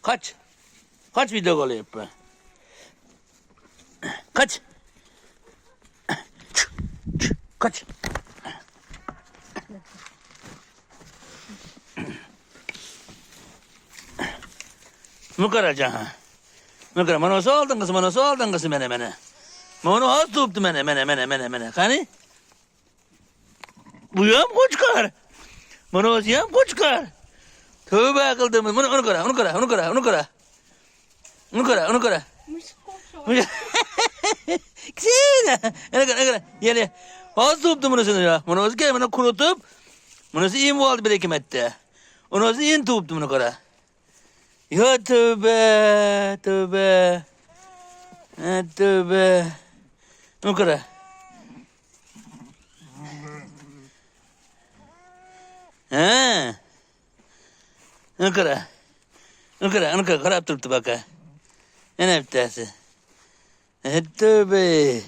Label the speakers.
Speaker 1: Kaç. Kaç video gol yapıyor. Kaç. Kaç. Mukaraca ha. Mukara mano soldun kız mene. Mano az tuttu mene. Kani? Bu yam koçkar. Mano yam koçkar. Tövbe kıldığımız. Onu kara. Kısına. Ana kara. Yele. Az tuttu bunu sana ya. Mano gel bunu kurutup. Mano iyi mi oldu bir hekimette. Onu iyi tuttu bunu kara. Ya tövbe. Tövbe. Nu kara. Ha. Nu kara. Karap tuttu baka. Ne yaptı? Tövbe.